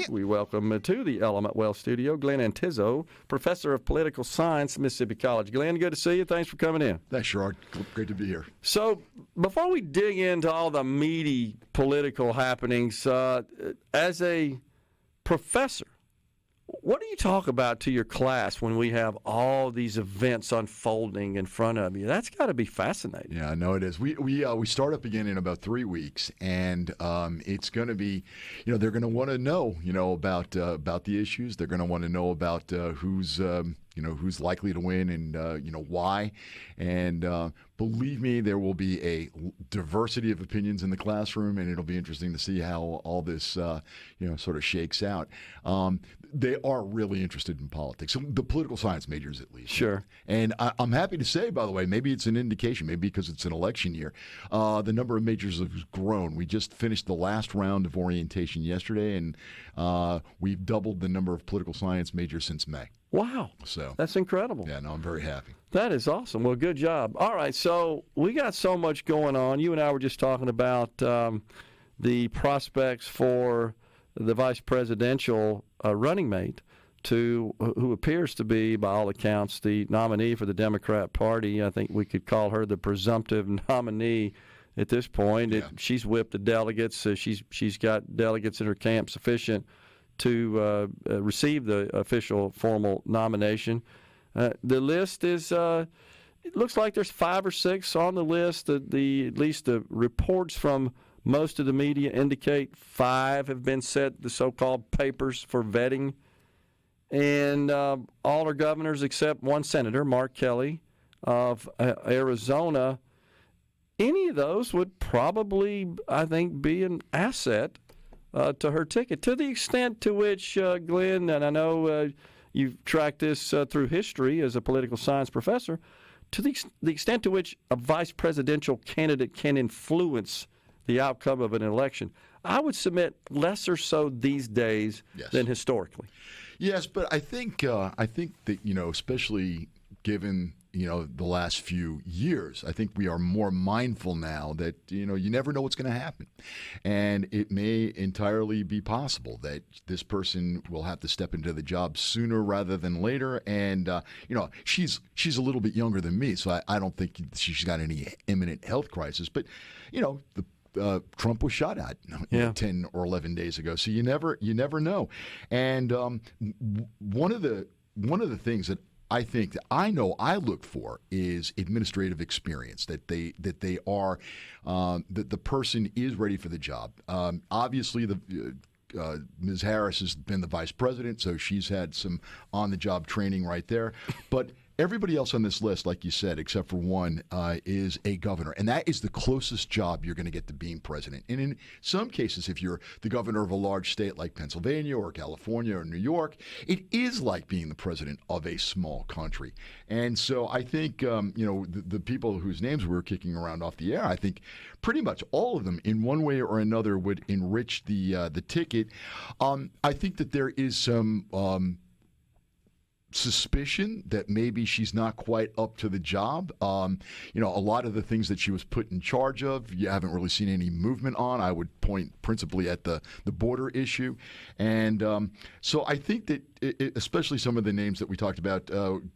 We welcome to the Element Well studio Glenn Antizzo, professor of political science at Mississippi College. Glenn, good to see you. Thanks for coming in. Thanks, Gerard. Great to be here. So, before we dig into all the meaty political happenings, as a professor, what do you talk about to your class when we have all these events unfolding in front of you? That's got to be fascinating. Yeah, I know it is. We start up again in about 3 weeks, and it's going to be, they're going to want to know, about the issues. They're going to want to know about who's likely to win and why. And believe me, there will be a diversity of opinions in the classroom, and it'll be interesting to see how all this sort of shakes out. They are really interested in politics, the political science majors at least. Sure. And I'm happy to say, by the way, maybe it's an indication, maybe because it's an election year, the number of majors has grown. We just finished the last round of orientation yesterday, and we've doubled the number of political science majors since May. Wow. So that's incredible. Yeah, no, I'm very happy. That is awesome. Well, good job. All right, so we got so much going on. You and I were just talking about the prospects for the vice presidential running mate who appears to be, by all accounts, the nominee for the Democrat Party. I think we could call her the presumptive nominee at this point. Yeah. She's whipped the delegates. She's got delegates in her camp sufficient to receive the official formal nomination. The list is, it looks like there's 5 or 6 on the list. At least the reports from most of the media indicate 5 have been set, the so-called papers for vetting. And all are governors except one senator, Mark Kelly of Arizona. Any of those would probably, I think, be an asset to her ticket, to the extent to which, Glenn, and I know you've tracked this through history as a political science professor, to the extent to which a vice presidential candidate can influence the outcome of an election, I would submit lesser so these days than historically. Yes, but I think that, especially given the last few years, I think we are more mindful now that you never know what's going to happen, and it may entirely be possible that this person will have to step into the job sooner rather than later. And she's a little bit younger than me, so I don't think she's got any imminent health crisis. But Trump was shot at 10 or 11 days ago, so you never know. And one of the things that I think that I look for is administrative experience, that they are that the person is ready for the job. Obviously, Ms. Harris has been the vice president, so she's had some on-the-job training right there. But everybody else on this list, like you said, except for one, is a governor. And that is the closest job you're going to get to being president. And in some cases, if you're the governor of a large state like Pennsylvania or California or New York, it is like being the president of a small country. And so I think, the people whose names we were kicking around off the air, I think pretty much all of them in one way or another would enrich the ticket. I think that there is some suspicion that maybe she's not quite up to the job. A lot of the things that she was put in charge of, you haven't really seen any movement on. I would point principally at the border issue. And so I think that especially some of the names that we talked about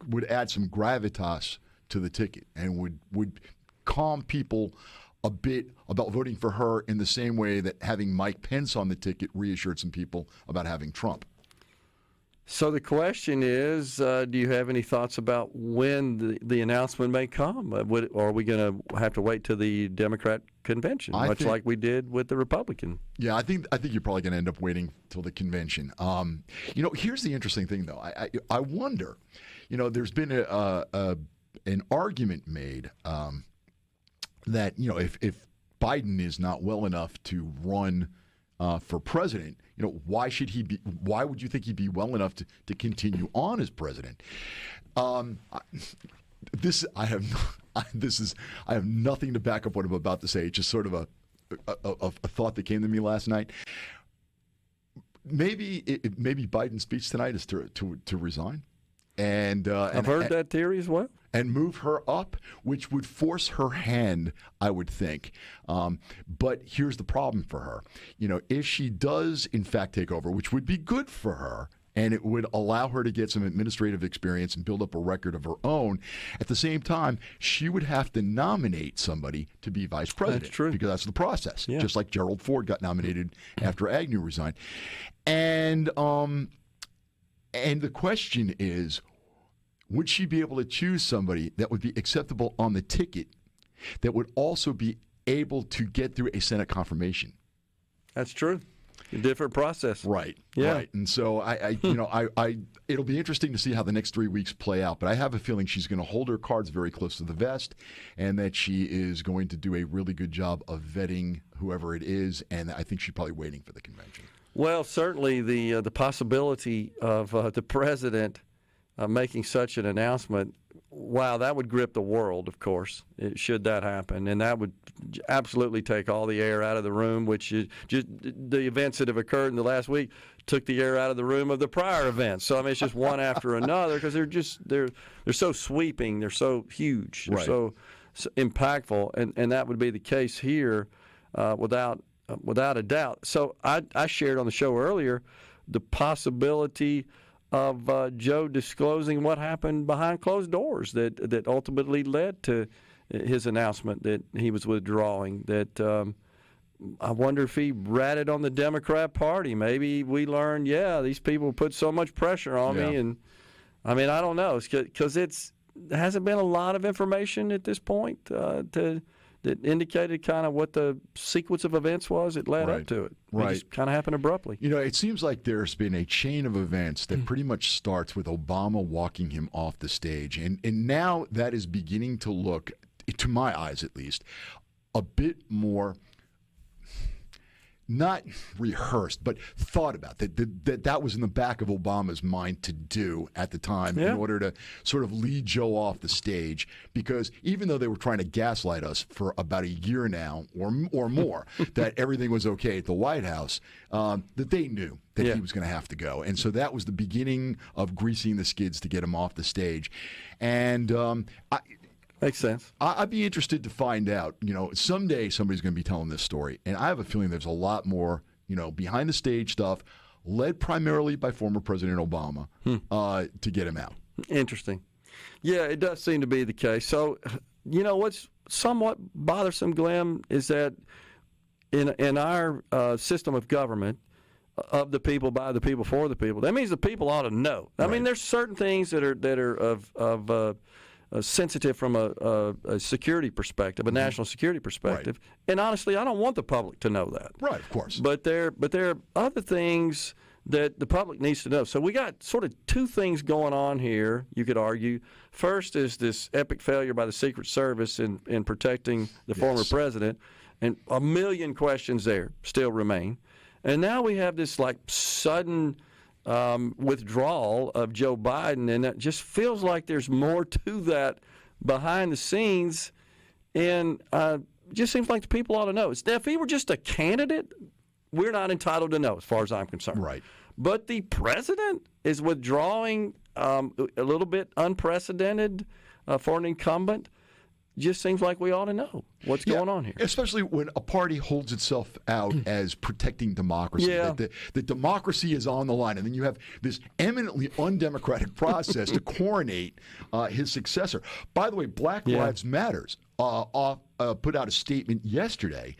would add some gravitas to the ticket and would calm people a bit about voting for her in the same way that having Mike Pence on the ticket reassured some people about having Trump. So the question is, do you have any thoughts about when the announcement may come? Or are we going to have to wait till the Democrat convention, like we did with the Republican? Yeah, I think you're probably going to end up waiting till the convention. Here's the interesting thing, though. I wonder, there's been an argument made that if Biden is not well enough to run for president, why should he be? Why would you think he'd be well enough to continue on as president? I have nothing to back up what I'm about to say. It's just sort of a thought that came to me last night. Maybe Biden's speech tonight is to resign. And I've heard that theory as well. And move her up, which would force her hand, I would think. But here's the problem for her. If she does, in fact, take over, which would be good for her, and it would allow her to get some administrative experience and build up a record of her own, at the same time, she would have to nominate somebody to be vice president. That's true. Because that's the process, yeah. Just like Gerald Ford got nominated after Agnew resigned. And the question is, would she be able to choose somebody that would be acceptable on the ticket that would also be able to get through a Senate confirmation? That's true. A different process. Right. Yeah. Right. And so it'll be interesting to see how the next 3 weeks play out. But I have a feeling she's going to hold her cards very close to the vest, and that she is going to do a really good job of vetting whoever it is. And I think she's probably waiting for the convention. Well, certainly the possibility of the president making such an announcement, wow, that would grip the world, of course, should that happen. And that would absolutely take all the air out of the room, which is just the events that have occurred in the last week took the air out of the room of the prior events. So, I mean, it's just one after another because they're so sweeping, they're so huge, they're right. so impactful. And that would be the case here without a doubt. So I shared on the show earlier the possibility of Joe disclosing what happened behind closed doors that ultimately led to his announcement that he was withdrawing. That I wonder if he ratted on the Democrat Party. Maybe we learned, these people put so much pressure on me. And I mean, I don't know, because there hasn't been a lot of information at this point that indicated kind of what the sequence of events was that led up to it. It just kind of happened abruptly. It seems like there's been a chain of events that pretty much starts with Obama walking him off the stage. And now that is beginning to look, to my eyes at least, a bit more not rehearsed, but thought about, that was in the back of Obama's mind to do at the time in order to sort of lead Joe off the stage. Because even though they were trying to gaslight us for about a year now or more that everything was okay at the White House, that they knew that he was going to have to go. And so that was the beginning of greasing the skids to get him off the stage. And makes sense. I'd be interested to find out, someday somebody's going to be telling this story. And I have a feeling there's a lot more, behind the stage stuff led primarily by former President Obama to get him out. Interesting. Yeah, it does seem to be the case. So, what's somewhat bothersome, Glenn, is that in our system of government, of the people, by the people, for the people, that means the people ought to know. I mean, there's certain things that are of sensitive from a security perspective, a national security perspective. And honestly, I don't want the public to know that. Right, of course. But there are other things that the public needs to know. So we got sort of two things going on here, you could argue. First is this epic failure by the Secret Service in protecting the former president, and a million questions there still remain. And now we have this sudden withdrawal of Joe Biden, and it just feels like there's more to that behind the scenes, and it just seems like the people ought to know. If he were just a candidate, we're not entitled to know as far as I'm concerned. Right. But the president is withdrawing a little bit unprecedented for an incumbent. Just seems like we ought to know what's going on here. Especially when a party holds itself out as protecting democracy. That democracy is on the line. And then you have this eminently undemocratic process to coronate his successor. By the way, Black Lives Matters put out a statement yesterday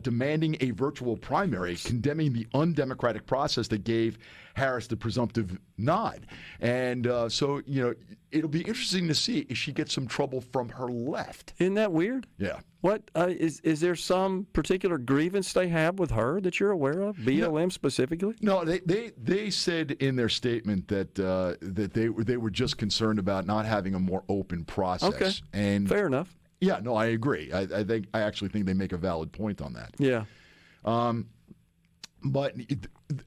demanding a virtual primary, condemning the undemocratic process that gave Harris the presumptive nod. And so, it'll be interesting to see if she gets some trouble from her left. Isn't that weird? Yeah. What is there some particular grievance they have with her that you're aware of, BLM specifically? No, they said in their statement that they were just concerned about not having a more open process. Okay, and fair enough. Yeah, no, I agree. I actually think they make a valid point on that. Yeah. But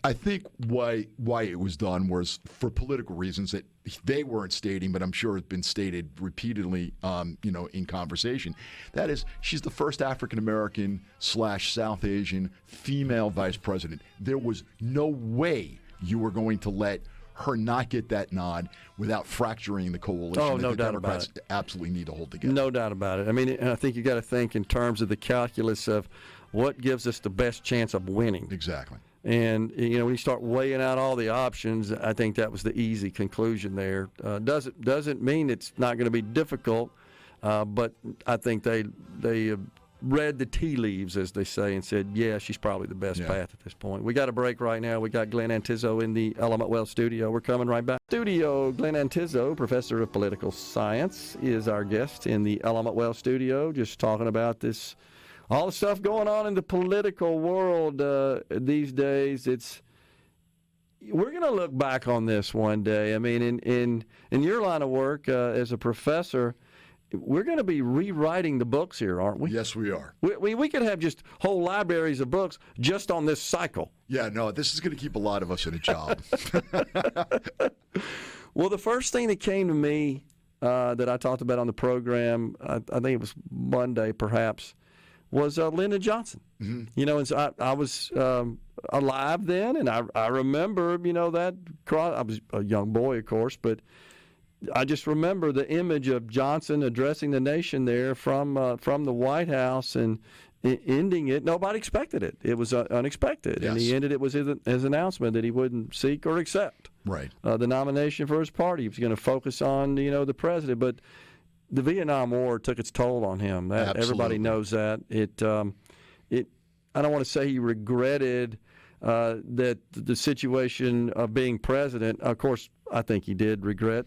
I think why it was done was for political reasons that they weren't stating, but I'm sure it's been stated repeatedly, in conversation. That is, she's the first African-American / South Asian female vice president. There was no way you were going to let her not get that nod without fracturing the coalition. Oh, no the doubt Democrats about it. absolutely need to hold together. No doubt about it. I mean, I think you got to think in terms of the calculus of what gives us the best chance of winning. Exactly. And, when you start weighing out all the options, I think that was the easy conclusion there. Doesn't mean it's not going to be difficult, but I think they read the tea leaves, as they say, and said, yeah, she's probably the best path at this point. We got a break right now. We got Glenn Antizzo in the Element Wealth studio. We're coming right back. Studio, Glenn Antizzo, professor of political science, is our guest in the Element Wealth studio, just talking about this, all the stuff going on in the political world these days. We're going to look back on this one day. I mean, in your line of work as a professor, we're going to be rewriting the books here, aren't we? Yes, we are. We could have just whole libraries of books just on this cycle. Yeah, no, this is going to keep a lot of us in a job. Well, the first thing that came to me that I talked about on the program, I think it was Monday perhaps, was Lyndon Johnson. Mm-hmm. And so I was alive then, and I remember, that I was a young boy, of course, but I just remember the image of Johnson addressing the nation there from the White House and ending it. Nobody expected it. It was unexpected. Yes. And he ended it with his announcement that he wouldn't seek or accept the nomination for his party. He was going to focus on, the president. But the Vietnam War took its toll on him. Everybody knows that. I don't want to say he regretted that the situation of being president. Of course, I think he did regret.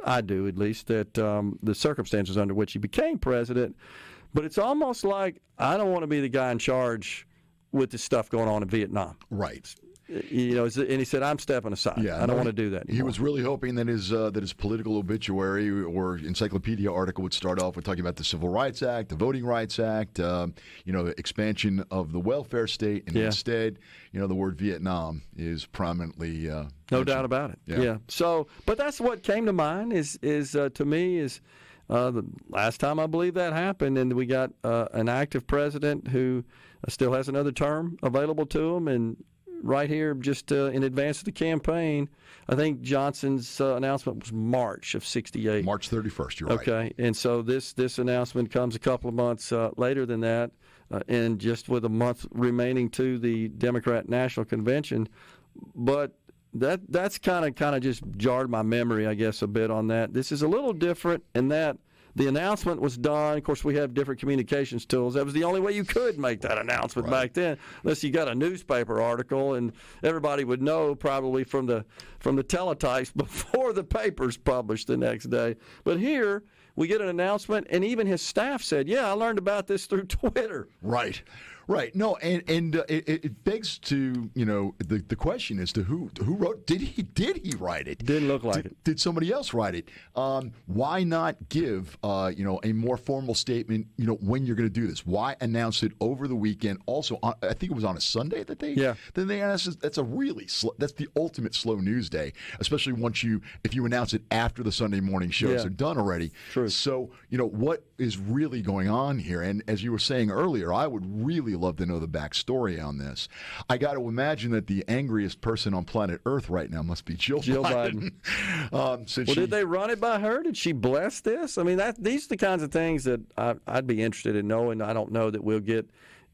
I do, at least, that the circumstances under which he became president. But it's almost like I don't want to be the guy in charge with the stuff going on in Vietnam. Right. And he said, I'm stepping aside. I don't want to do that anymore. He was really hoping that his political obituary or encyclopedia article would start off with talking about the Civil Rights Act, the Voting Rights Act, the expansion of the welfare state, and instead, the word Vietnam is prominently no mentioned. doubt about it. Yeah. So, but that's what came to mind is to me is the last time I believe that happened, and we got an active president who still has another term available to him, and right here, just in advance of the campaign, I think Johnson's announcement was March of '68. March 31st, you're right. Okay, and so this announcement comes a couple of months later than that, and just with a month remaining to the Democrat National Convention. But that's kind of just jarred my memory, I guess, a bit on that. This is a little different in that the announcement was done. Of course, we have different communications tools. That was the only way you could make that announcement back then, unless you got a newspaper article, and everybody would know probably from the teletypes before the papers published the next day. But here we get an announcement, and even his staff said, "Yeah, I learned about this through Twitter." Right. No, and it begs to the question as to who wrote. Did he write it? Didn't look like it. Did somebody else write it? Why not give a more formal statement? When you're going to do this? Why announce it over the weekend? Also, I think it was on a Sunday that they announced it. That's a really that's the ultimate slow news day, especially if you announce it after the Sunday morning shows are done already. True. So what is really going on here? And as you were saying earlier, I would really love to know the backstory on this. I got to imagine that the angriest person on planet Earth right now must be Jill Biden. Did they run it by her? Did she bless this? I mean, these are the kinds of things that I'd be interested in knowing. I don't know that we'll get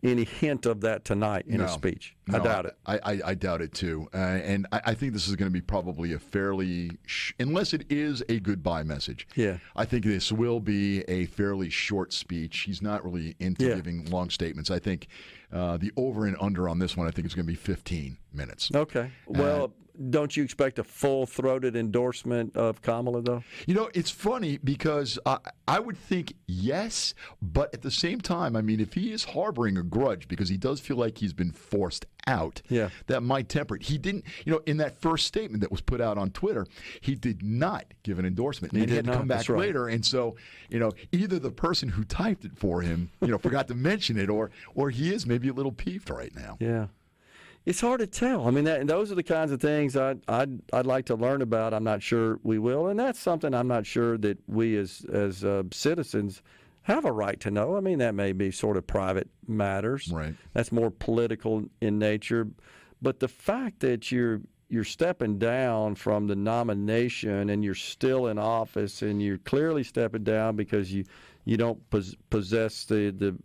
any hint of that tonight in a speech. I doubt it. I doubt it too. And I think this is going to be probably a fairly, unless it is a goodbye message. Yeah. I think this will be a fairly short speech. He's not really into giving long statements. I think the over and under on this one, I think it's going to be 15 minutes. Okay. Well, don't you expect a full-throated endorsement of Kamala, though? It's funny because I would think yes, but at the same time, I mean, if he is harboring a grudge because he does feel like he's been forced out, that might temper it. He didn't, in that first statement that was put out on Twitter, he did not give an endorsement. And he had to come back later. And so, either the person who typed it for him, forgot to mention it, or he is maybe a little peeved right now. Yeah. It's hard to tell. I mean, those are the kinds of things I'd like to learn about. I'm not sure we will, and that's something I'm not sure that we as citizens have a right to know. I mean, that may be sort of private matters. Right. That's more political in nature. But the fact that you're you're stepping down from the nomination and you're still in office, and you're clearly stepping down because you don't possess the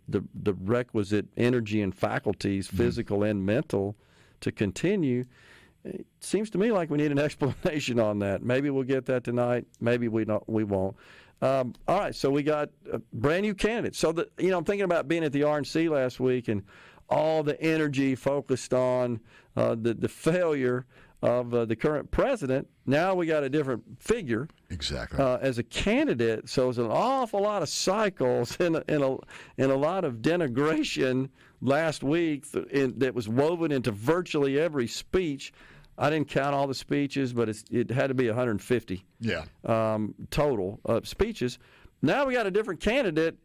requisite energy and faculties, physical and mental, to continue. It seems to me like we need an explanation on that. Maybe we'll get that tonight. Maybe we won't. All right, so we got a brand new candidate. So I'm thinking about being at the RNC last week and all the energy focused on the failure of the current president. Now we got a different figure, exactly, as a candidate. So it's an awful lot of cycles and a lot of denigration last week that was woven into virtually every speech. I didn't count all the speeches, but it had to be 150. Yeah. Total speeches. Now we got a different candidate.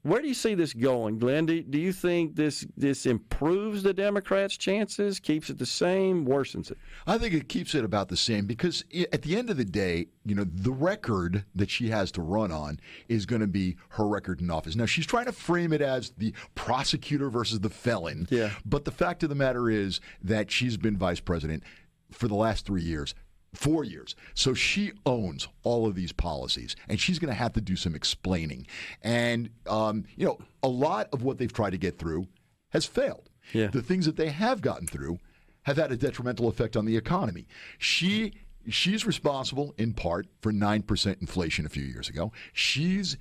Where do you see this going, Glenn? Do you think this improves the Democrats' chances, keeps it the same, worsens it? I think it keeps it about the same because at the end of the day, the record that she has to run on is going to be her record in office. Now, she's trying to frame it as the prosecutor versus the felon. Yeah. But the fact of the matter is that she's been vice president for the last 4 years. So she owns all of these policies, and she's going to have to do some explaining. And, a lot of what they've tried to get through has failed. Yeah. The things that they have gotten through have had a detrimental effect on the economy. She's responsible in part for 9% inflation a few years ago. She's,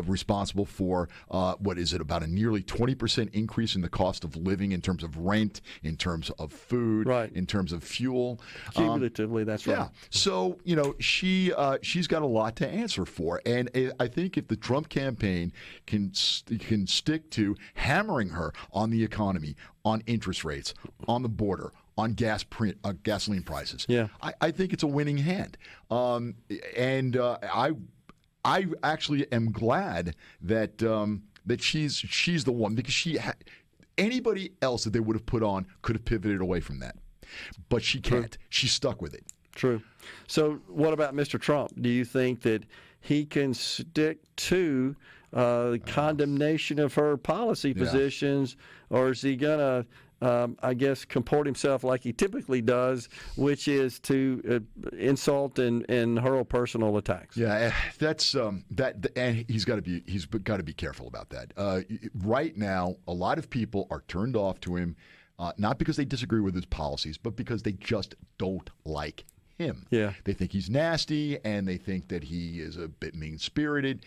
responsible for about a nearly 20% increase in the cost of living in terms of rent, in terms of food, right, in terms of fuel. Cumulatively, that's right. Yeah. So she's got a lot to answer for, and I think if the Trump campaign can stick to hammering her on the economy, on interest rates, on the border, on gasoline prices. Yeah. I think it's a winning hand. I actually am glad that she's the one, because anybody else that they would have put on could have pivoted away from that. But she can't. True. She's stuck with it. True. So what about Mr. Trump? Do you think that he can stick to the condemnation of her policy positions, or is he going to comport himself like he typically does, which is to insult and hurl personal attacks? Yeah, that's that, and he's got to be careful about that. Right now, a lot of people are turned off to him, not because they disagree with his policies, but because they just don't like him. Yeah, they think he's nasty, and they think that he is a bit mean-spirited.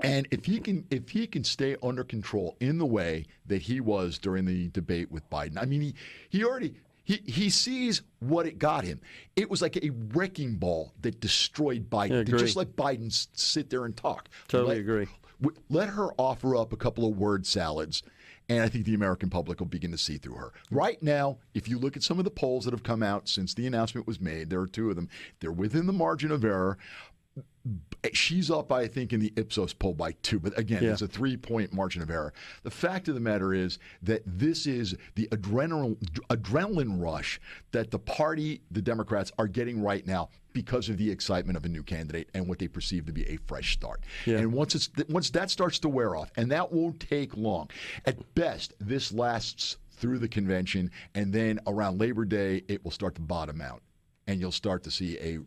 And if he can stay under control in the way that he was during the debate with Biden, I mean, he sees what it got him. It was like a wrecking ball that destroyed Biden. They just let Biden sit there and talk. Totally agree. Let her offer up a couple of word salads, and I think the American public will begin to see through her. Right now, if you look at some of the polls that have come out since the announcement was made, there are two of them. They're within the margin of error. She's up, I think, in the Ipsos poll by 2. But again, it's a 3-point margin of error. The fact of the matter is that this is the adrenaline rush that the Democrats are getting right now because of the excitement of a new candidate and what they perceive to be a fresh start. Yeah. And once that starts to wear off, and that won't take long. At best, this lasts through the convention, and then around Labor Day, it will start to bottom out. And you'll start to see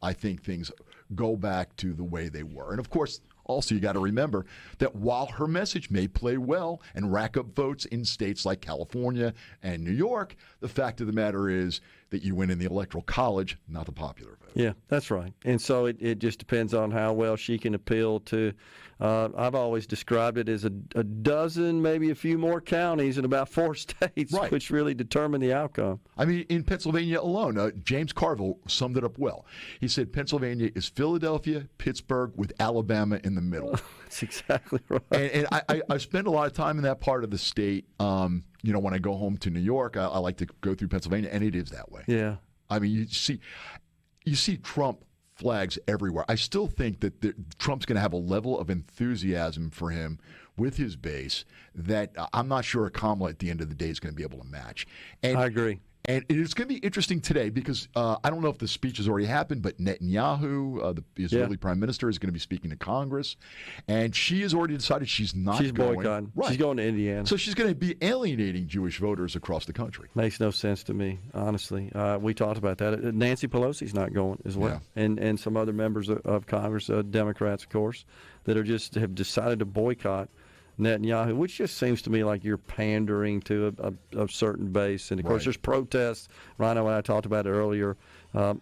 I think things go back to the way they were. And of course, also you got to remember that while her message may play well and rack up votes in states like California and New York, the fact of the matter is that you win in the Electoral College, not the popular vote. Yeah, that's right. And so it just depends on how well she can appeal to, I've always described it as a dozen, maybe a few more counties in about 4 states, right, which really determine the outcome. I mean, in Pennsylvania alone, James Carville summed it up well. He said Pennsylvania is Philadelphia, Pittsburgh, with Alabama in the middle. That's exactly right. And I spend a lot of time in that part of the state. When I go home to New York, I like to go through Pennsylvania, and it is that way. Yeah. I mean, you see Trump flags everywhere. I still think that Trump's going to have a level of enthusiasm for him with his base that I'm not sure Kamala at the end of the day is going to be able to match. And, I agree. And it's going to be interesting today because I don't know if the speech has already happened, but Netanyahu, the Israeli prime minister, is going to be speaking to Congress. And she has already decided she's not going. She's boycotting. Right. She's going to Indiana. So she's going to be alienating Jewish voters across the country. Makes no sense to me, honestly. We talked about that. Nancy Pelosi's not going as well. Yeah. And some other members of Congress, Democrats, of course, that have decided to boycott Netanyahu, which just seems to me like you're pandering to a certain base. And, of course, there's protests. Rhino and I talked about it earlier.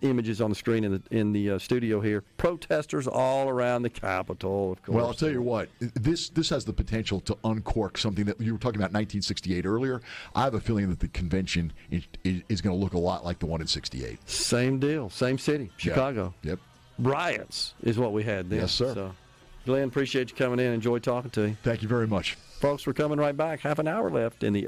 Images on the screen in the studio here. Protesters all around the Capitol, of course. Well, I'll tell you what. This has the potential to uncork something that you were talking about 1968 earlier. I have a feeling that the convention is going to look a lot like the one in 68. Same deal. Same city. Chicago. Yep. Riots is what we had then. Yes, sir. So, Glenn, appreciate you coming in. Enjoyed talking to you. Thank you very much. Folks, we're coming right back. Half an hour left in the